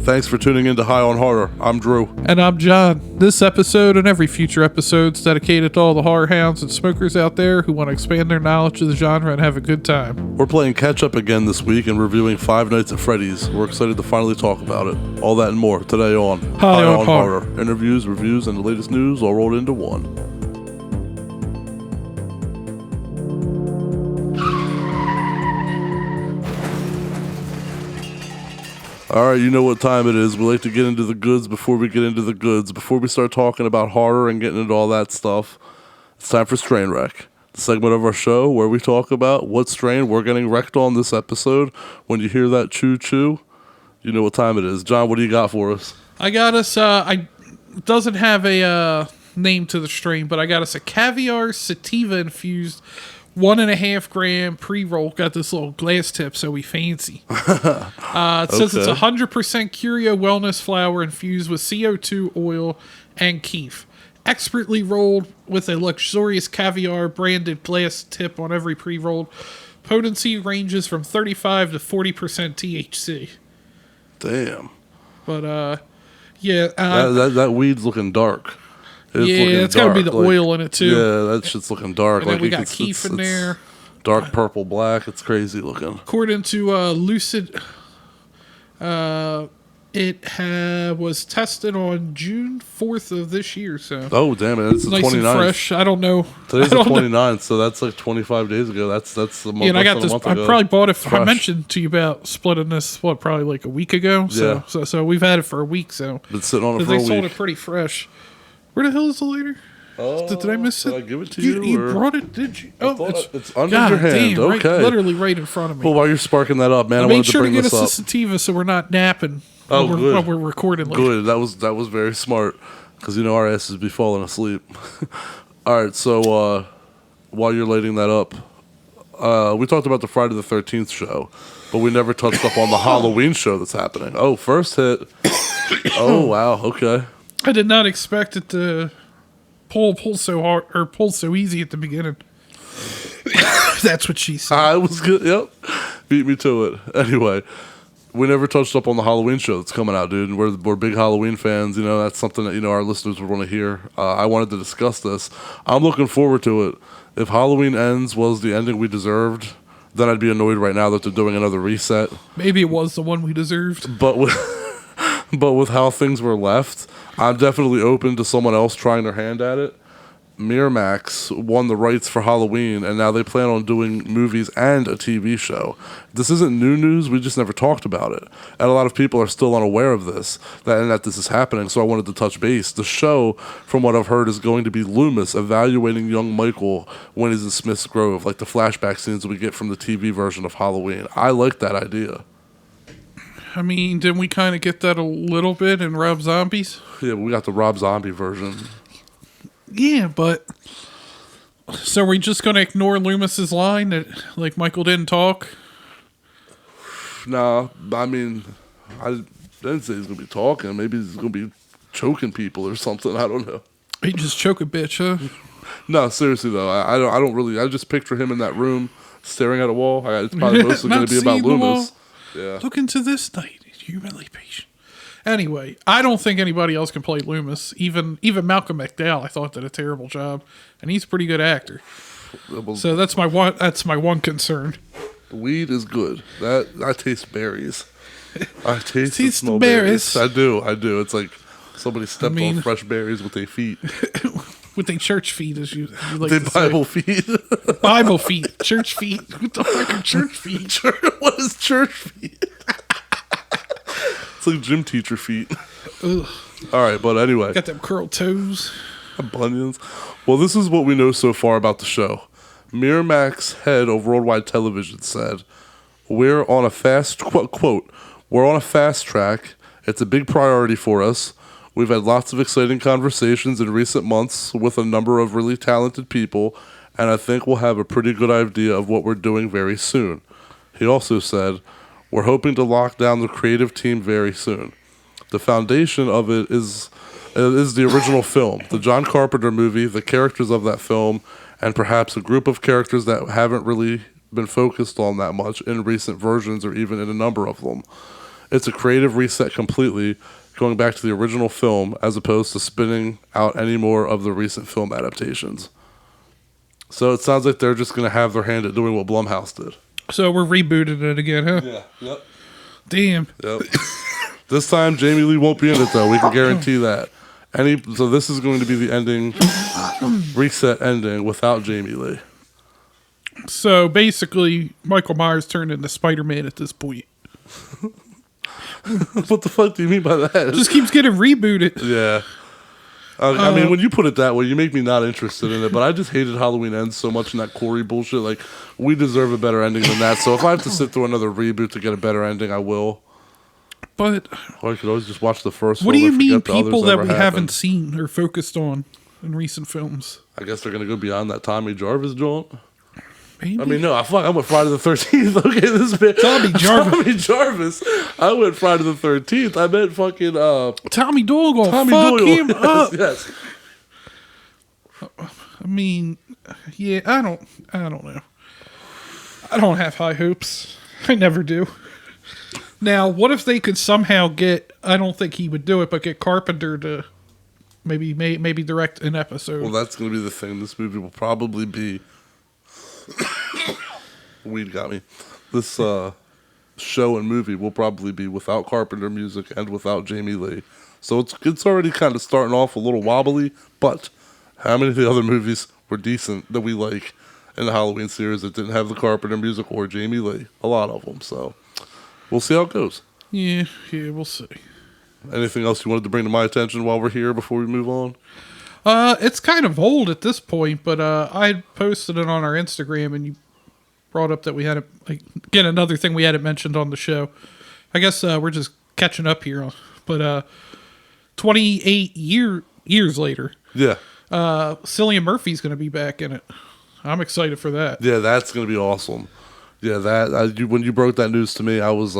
Thanks for tuning in to High on Horror. I'm Drew. And I'm John. This episode and every future episode is dedicated to all the horror hounds and smokers out there who want to expand their knowledge of the genre and have a good time. We're playing catch up again this week and reviewing Five Nights at Freddy's. We're excited to finally talk about it. All that and more today on High on Horror. Interviews, reviews, and the latest news all rolled into one. All right, you know what time it is. We like to get into the goods before we get into the goods. Before we start talking about horror and getting into all that stuff, it's time for Strain Wreck, the segment of our show where we talk about what strain we're getting wrecked on this episode. When you hear that choo-choo, you know what time it is. John, what do you got for us? I got us, it doesn't have a name to the strain, but I got us a caviar sativa infused 1.5 gram pre-roll. Got this little glass tip, so we fancy. It says it's 100% Curio wellness flower infused with CO2 oil and keef. Expertly rolled with a luxurious caviar branded glass tip on every pre-rolled. Potency ranges from 35 to 40% THC. Damn. But, yeah. That weed's looking dark. It's got to be the oil in it, too. Yeah, that shit's looking dark. And then we got keef in there. Dark purple black. It's crazy looking. According to Lucid, it was tested on June 4th of this year. So oh, damn it. It's the nice 29th. And fresh. I don't know. Today's the 29th, so that's like 25 days ago. That's the month. Yeah, and I got this. I probably bought it. Fresh. I mentioned to you about splitting this, probably like a week ago. So, yeah. so we've had it for a week. So been sitting on it for a week. They sold it pretty fresh. Where the hell is the later? Did I miss it? Did I give it to you? You brought it, did you? Oh, it's under your hand. Damn, okay. Literally right in front of me. Well, while you're sparking that up, man, I made wanted sure to bring to get this us up. a sativa so we're not napping Good. while we're recording. Good. That was very smart because you know our asses be falling asleep. All right, so while you're lighting that up, we talked about the Friday the 13th show, but we never touched up on the Halloween show that's happening. Oh, first hit. Oh, wow. Okay. I did not expect it to pull so hard or pull so easy at the beginning. That's what she said. I was good. Yep. Beat me to it. Anyway, we never touched up on the Halloween show that's coming out, dude. And we're big Halloween fans. You know, that's something that, you know, our listeners would want to hear. I wanted to discuss this. I'm looking forward to it. If Halloween Ends was the ending we deserved, then I'd be annoyed right now that they're doing another reset. Maybe it was the one we deserved. But with how things were left, I'm definitely open to someone else trying their hand at it. Miramax won the rights for Halloween, and now they plan on doing movies and a TV show. This isn't new news. We just never talked about it. And a lot of people are still unaware of this, that this is happening, so I wanted to touch base. The show, from what I've heard, is going to be Loomis evaluating young Michael when he's in Smith's Grove, like the flashback scenes we get from the TV version of Halloween. I like that idea. I mean, didn't we kind of get that a little bit in Rob Zombies? Yeah, but we got the Rob Zombie version. Yeah, but so are we just going to ignore Loomis's line that, like, Michael didn't talk? Nah, I mean, I didn't say he's going to be talking. Maybe he's going to be choking people or something. I don't know. He just choke a bitch, huh? No, seriously, though. I don't really... I just picture him in that room staring at a wall. It's probably mostly going to be about Loomis. Yeah. Look into this night, humanly patient. Anyway, I don't think anybody else can play Loomis. Even Malcolm McDowell, I thought, did a terrible job, and he's a pretty good actor. So that's my one concern. Weed is good. I taste berries. I taste and smell berries. I do. It's like somebody stepped on fresh berries with their feet. With their church feet, as you like they to Bible say. feet. Bible feet. Church feet. What the fuck are church feet? What is church feet? It's like gym teacher feet. Ugh. All right, but anyway. Got them curled toes. Bunions. Well, this is what we know so far about the show. Miramax head of Worldwide Television said, we're on a fast, quote, we're on a fast track. It's a big priority for us. We've had lots of exciting conversations in recent months with a number of really talented people, and I think we'll have a pretty good idea of what we're doing very soon. He also said, we're hoping to lock down the creative team very soon. The foundation of it is the original film, the John Carpenter movie, the characters of that film, and perhaps a group of characters that haven't really been focused on that much in recent versions or even in a number of them. It's a creative reset completely, going back to the original film as opposed to spinning out any more of the recent film adaptations. So it sounds like they're just going to have their hand at doing what Blumhouse did. So we're rebooting it again, huh? Yeah. Yep. Damn. Yep. This time Jamie Lee won't be in it though. We can guarantee that. So this is going to be the ending, reset ending without Jamie Lee. So basically, Michael Myers turned into Spider-Man at this point. What the fuck do you mean by that? Just keeps getting rebooted. Yeah. I mean, when you put it that way, you make me not interested in it. But I just hated Halloween Ends so much in that Corey bullshit. Like, we deserve a better ending than that. So if I have to sit through another reboot to get a better ending, I will. But or I could always just watch the first what one. do you and mean forget the people others that ever we happened. haven't seen or focused on in recent films? I guess they're going to go beyond that Tommy Jarvis joint. Maybe. I mean, no, I went Friday the 13th. Okay, this bit. Tommy Jarvis. Tommy Jarvis. I went Friday the 13th. I meant fucking Tommy Doyle gonna Tommy fuck Doyle. him up. Yes. I mean, yeah, I don't know. I don't have high hopes. I never do. Now, what if they could somehow get? I don't think he would do it, but get Carpenter to maybe direct an episode. Well, that's going to be the thing. This movie will probably be. Weed got me. This show and movie will probably be without Carpenter music and without Jamie Lee. So it's already kind of starting off a little wobbly, but how many of the other movies were decent that we like in the Halloween series that didn't have the Carpenter music or Jamie Lee? A lot of them. So we'll see how it goes. Yeah, we'll see. Anything else you wanted to bring to my attention while we're here before we move on? It's kind of old at this point, but I had posted it on our Instagram, and you brought up that we had again another thing we hadn't mentioned on the show. I guess we're just catching up here, but 28 years later, Yeah. Cillian Murphy's going to be back in it. I'm excited for that. Yeah, that's going to be awesome. Yeah, when you broke that news to me, I was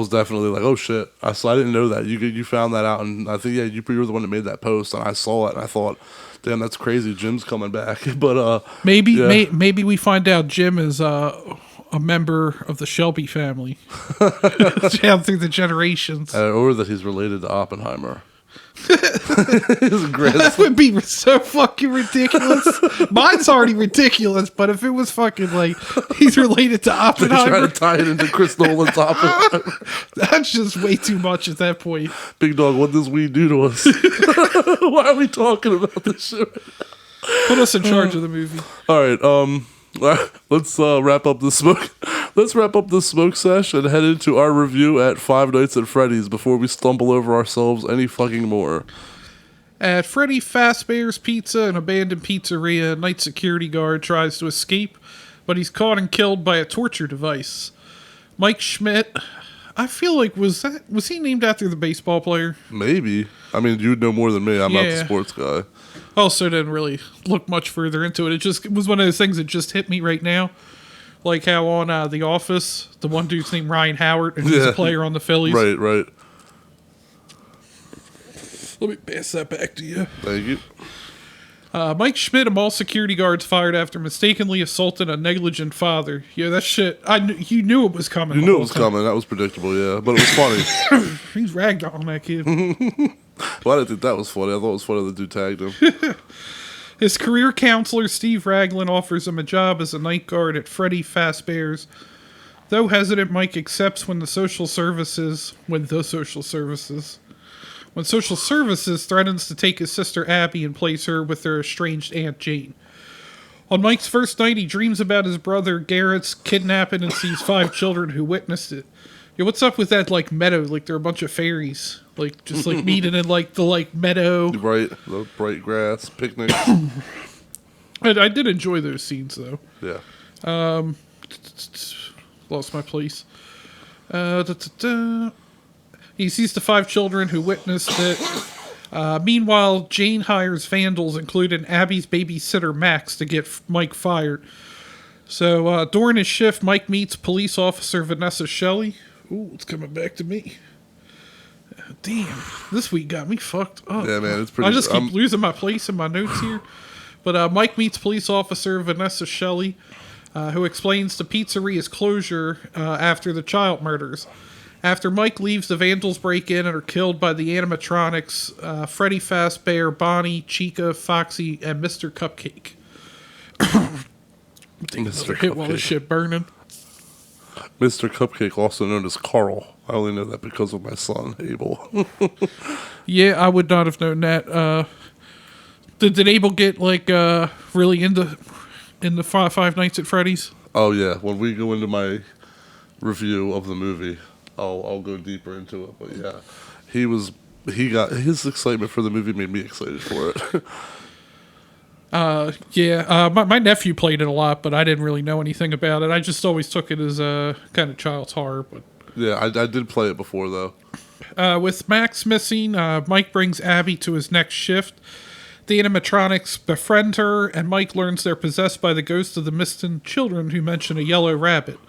definitely like, oh shit. I didn't know that. You found that out, and I think you were the one that made that post, and I saw it, and I thought, damn, that's crazy. Jim's coming back. But maybe yeah. we find out Jim is a member of the Shelby family down through the generations. Or that he's related to Oppenheimer. That would be so fucking ridiculous. Mine's already ridiculous, but if it was fucking like he's related to Oppenheimer, trying to tie it into Chris Nolan's Oppenheimer. That's just way too much at that point. Big dog, what does weed do to us? Why are we talking about this shit? Put us in charge of the movie. All right, let's wrap up the smoke. Let's wrap up this smoke sesh and head into our review at Five Nights at Freddy's before we stumble over ourselves any fucking more. At Freddy Fazbear's Pizza, an abandoned pizzeria, a night security guard tries to escape, but he's caught and killed by a torture device. Mike Schmidt, I feel like was he named after the baseball player? Maybe. I mean, you'd know more than me. I'm not the sports guy. Also didn't really look much further into it. It was one of those things that just hit me right now. Like how on The Office, the one dude's named Ryan Howard, and he's a player on the Phillies. Right. Let me pass that back to you. Thank you. Mike Schmidt, a mall security guard's fired after mistakenly assaulting a negligent father. Yeah, that shit. You knew it was coming. You knew it was coming. That was predictable, yeah. But it was funny. He's ragged on that kid. Well, I didn't think that was funny. I thought it was funny the dude tagged him. His career counselor, Steve Raglan, offers him a job as a night guard at Freddy Fazbear's. Though hesitant, Mike accepts when social services threatens to take his sister Abby and place her with their estranged Aunt Jane. On Mike's first night, he dreams about his brother Garrett's kidnapping and sees 5 children who witnessed it. Yeah, what's up with that, meadow? They're a bunch of fairies. Just meeting in, the meadow. Right, the bright grass, picnic. I did enjoy those scenes, though. Yeah. Lost my place. He sees the 5 children who witnessed it. Meanwhile, Jane hires vandals, including Abby's babysitter Max, to get Mike fired. So during his shift, Mike meets police officer Vanessa Shelley. Ooh, it's coming back to me. Damn, this week got me fucked up. Yeah, man, it's pretty. I just keep losing my place in my notes here. But Mike meets police officer Vanessa Shelley, who explains the pizzeria's closure after the child murders. After Mike leaves, the vandals break in and are killed by the animatronics, Freddy Fazbear, Bonnie, Chica, Foxy, and Mr. Cupcake. Mr. Hit while the Cupcake. shit burning. Mr. Cupcake, also known as Carl. I only know that because of my son, Abel. Yeah, I would not have known that. Did Abel get really into Five Nights at Freddy's? Oh yeah, when we go into my review of the movie, I'll go deeper into it. But yeah, he got his excitement for the movie made me excited for it. My nephew played it a lot, but I didn't really know anything about it. I just always took it as a kind of child's horror. But Yeah, I did play it before though. with Max missing, Mike brings Abby to his next shift. The animatronics befriend her, and Mike learns they're possessed by the ghost of the missing children who mention a yellow rabbit.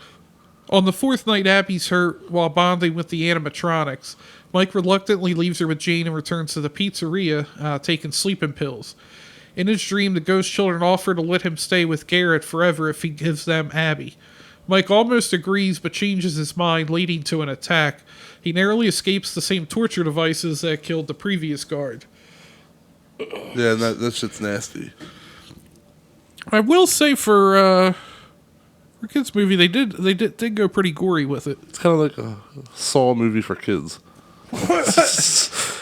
On the fourth night, Abby's hurt while bonding with the animatronics. Mike reluctantly leaves her with Jane and returns to the pizzeria, taking sleeping pills. In his dream, the ghost children offer to let him stay with Garrett forever if he gives them Abby. Mike almost agrees but changes his mind, leading to an attack. He narrowly escapes the same torture devices that killed the previous guard. Yeah, that shit's nasty. I will say for a kids movie, they did go pretty gory with it. It's kind of like a Saw movie for kids.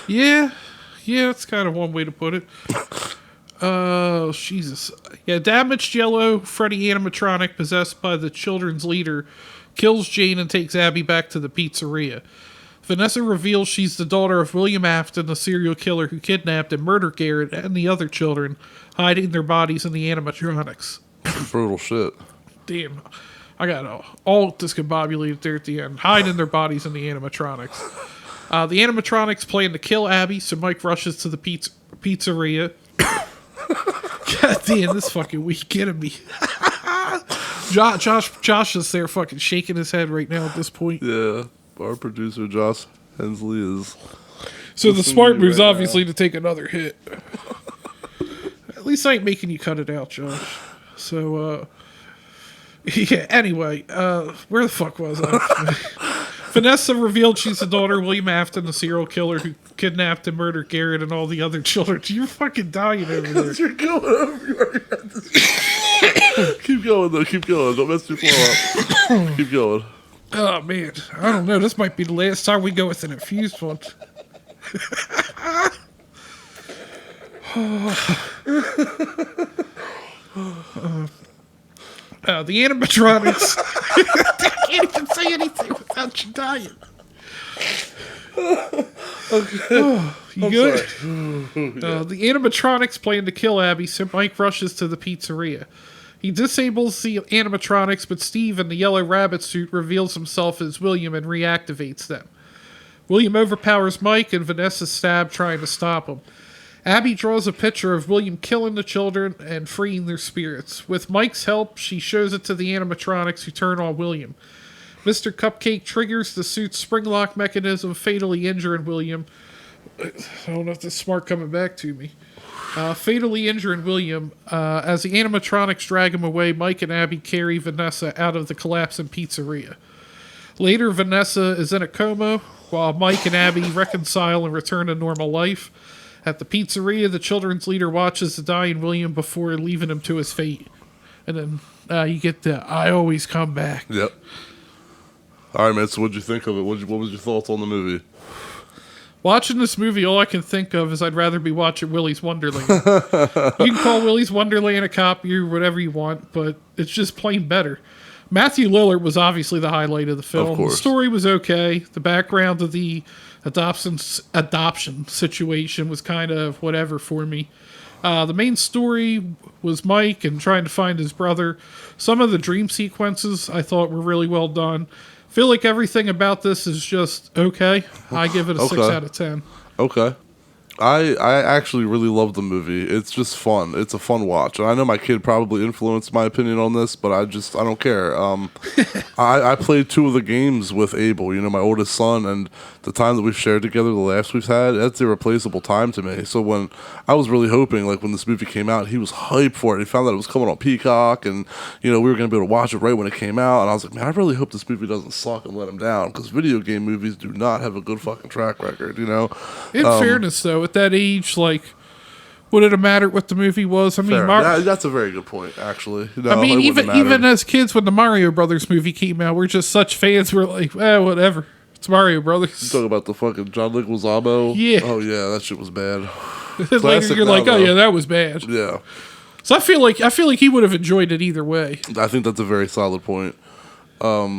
Yeah, that's kind of one way to put it. Oh, Jesus. Yeah, damaged yellow Freddy animatronic possessed by the children's leader kills Jane and takes Abby back to the pizzeria. Vanessa reveals she's the daughter of William Afton, the serial killer who kidnapped and murdered Garrett and the other children, hiding their bodies in the animatronics. Brutal shit. Damn. I got all discombobulated there at the end. Hiding their bodies in the animatronics. The animatronics plan to kill Abby, so Mike rushes to the pizzeria. God damn, this fucking week getting me. Josh is there fucking shaking his head right now at this point. Yeah, our producer Josh Hensley is. So the smart move's right obviously to take another hit. At least I ain't making you cut it out, Josh. So, yeah, anyway, where the fuck was I? Vanessa revealed she's the daughter of William Afton, the serial killer who kidnapped and murdered Garrett and all the other children. You're fucking dying over there. You're going over. You already had this. Keep going, though. Keep going. Don't mess too far up. Keep going. Oh, man. I don't know. This might be the last time we go with an infused one. The animatronics. I can't even say anything without you dying. Okay. You good? The animatronics plan to kill Abby, so Mike rushes to the pizzeria. He disables the animatronics, but Steve in the yellow rabbit suit reveals himself as William and reactivates them. William overpowers Mike, and Vanessa stabbed trying to stop him. Abby draws a picture of William killing the children and freeing their spirits. With Mike's help, she shows it to the animatronics, who turn on William. Mr. Cupcake triggers the suit's spring lock mechanism, fatally injuring William. I don't know if this is smart coming back to me. Fatally injuring William. As the animatronics drag him away, Mike and Abby carry Vanessa out of the collapsing pizzeria. Later, Vanessa is in a coma, while Mike and Abby reconcile and return to normal life. At the pizzeria, the children's leader watches the dying William before leaving him to his fate. And then you get the I always come back. Yep. All right, man. So what'd you think of it? What was your thoughts on the movie? Watching this movie, all I can think of is I'd rather be watching Willy's Wonderland. You can call Willy's Wonderland a copy or whatever you want, but it's just plain better. Matthew Lillard was obviously the highlight of the film. Of course. The story was okay. The background of the adoption situation was kind of whatever for me. The main story was Mike and trying to find his brother. Some of the dream sequences I thought were really well done. Feel like everything about this is just okay. I give it a 6 out of 10. Okay. I actually really love the movie. It's just fun. It's a fun watch. And I know my kid probably influenced my opinion on this, but I don't care. I played 2 of the games with Abel, my oldest son, and the time that we've shared together, the laughs we've had, that's irreplaceable time to me. So when I was really hoping, like when this movie came out, he was hyped for it. He found that it was coming on Peacock, and we were going to be able to watch it right when it came out. And I was like, man, I really hope this movie doesn't suck and let him down, because video game movies do not have a good fucking track record. In fairness, though, at that age, like, would it have mattered what the movie was? I mean, that's a very good point, actually. No, I mean, even as kids, when the Mario Brothers movie came out, we're just such fans. We're like, whatever. It's Mario Brothers. You talking about the fucking John Leguizamo? Yeah. Oh yeah, that shit was bad. Later, you're like, oh yeah, that was bad. Yeah. So I feel like he would have enjoyed it either way. I think that's a very solid point. I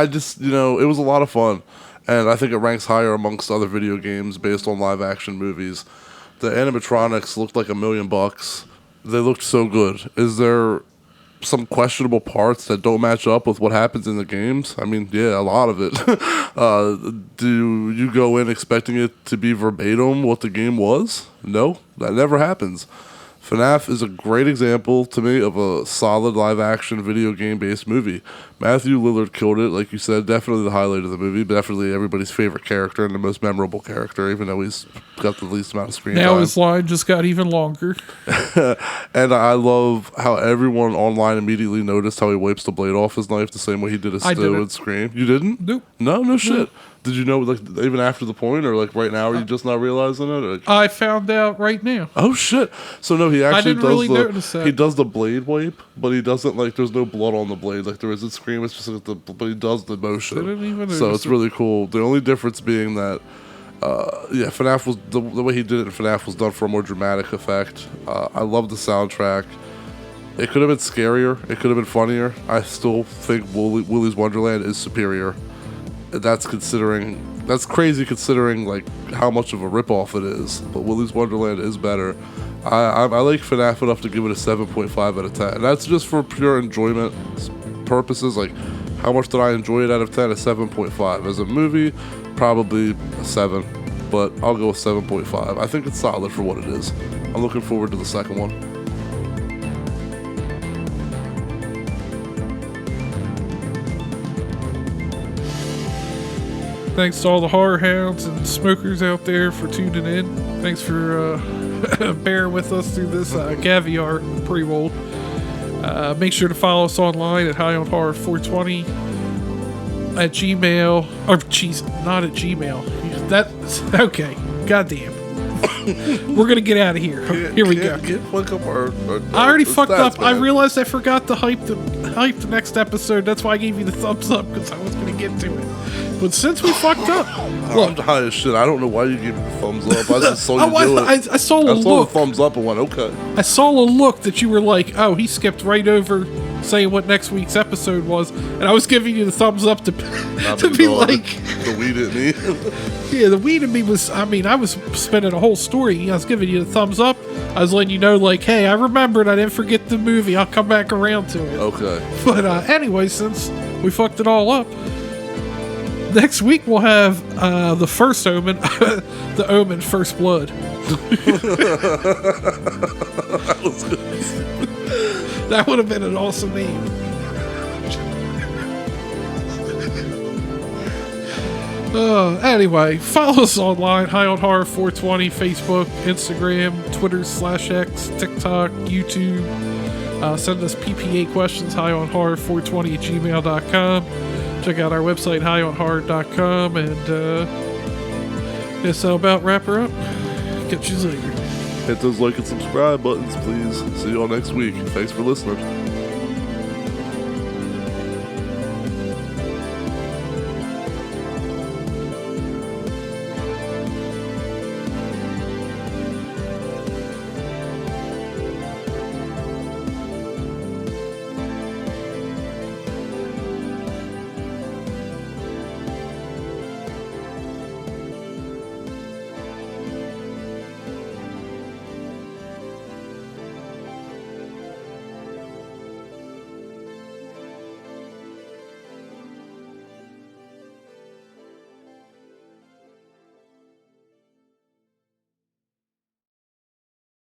just it was a lot of fun. And I think it ranks higher amongst other video games based on live action movies. The animatronics looked like $1 million. They looked so good. Is there some questionable parts that don't match up with what happens in the games? I mean, yeah, a lot of it. Do you go in expecting it to be verbatim what the game was? No, that never happens. FNAF is a great example to me of a solid live-action video game-based movie. Matthew Lillard killed it, like you said. Definitely the highlight of the movie, but definitely everybody's favorite character and the most memorable character, even though he's got the least amount of screen time. Now his line just got even longer. And I love how everyone online immediately noticed how he wipes the blade off his knife the same way he did his Stu and Scream. You didn't? Nope. No shit. Did you know, like, even after the point, or like right now, are you just not realizing it? Or, I found out right now. Oh shit! So no, he actually notice that. He does the blade wipe, but he doesn't like. There's no blood on the blade like there is in Scream. It's just like but he does the motion. Didn't even so notice it's really cool. The only difference being that, FNAF was the way he did it in FNAF was done for a more dramatic effect. I love the soundtrack. It could have been scarier. It could have been funnier. I still think Willy's Wonderland is superior. That's crazy considering like how much of a ripoff it is. But Willy's Wonderland is better. I like FNAF enough to give it a 7.5 out of 10. And that's just for pure enjoyment purposes. Like, how much did I enjoy it out of 10? A 7.5. As a movie, probably a 7. But I'll go with 7.5. I think it's solid for what it is. I'm looking forward to the second one. Thanks to all the horror hounds and smokers out there for tuning in. Thanks for bearing with us through this caviar pre-roll. Make sure to follow us online at High on Horror 420 at Gmail. Or, jeez, not at Gmail. That's okay. Goddamn. We're gonna get out of here. Here we go. I already fucked up. Man. I realized I forgot to hype the next episode. That's why I gave you the thumbs up, because I was gonna get to it. But since we fucked up, look, I'm high as shit. I don't know why you gave me the thumbs up. I just saw you do it. I saw the thumbs up and went, okay. I saw a look that you were like, oh, he skipped right over saying what next week's episode was, and I was giving you the thumbs up to be like the weed in me. Yeah, the weed in me was. I mean, I was spinning a whole story. I was giving you the thumbs up. I was letting you know, like, hey, I remembered. I didn't forget the movie. I'll come back around to it. Okay. But anyway, since we fucked it all up. Next week we'll have the first Omen, the Omen First Blood. That would have been an awesome name. Anyway, follow us online, High on Horror 420, Facebook, Instagram, Twitter /X, TikTok, YouTube. Send us PPA questions, High on Horror 420 at gmail.com. Check out our website, highonhorror.com, and guess I'll about wrap her up. Catch you later. Hit those like and subscribe buttons, please. See you all next week. Thanks for listening.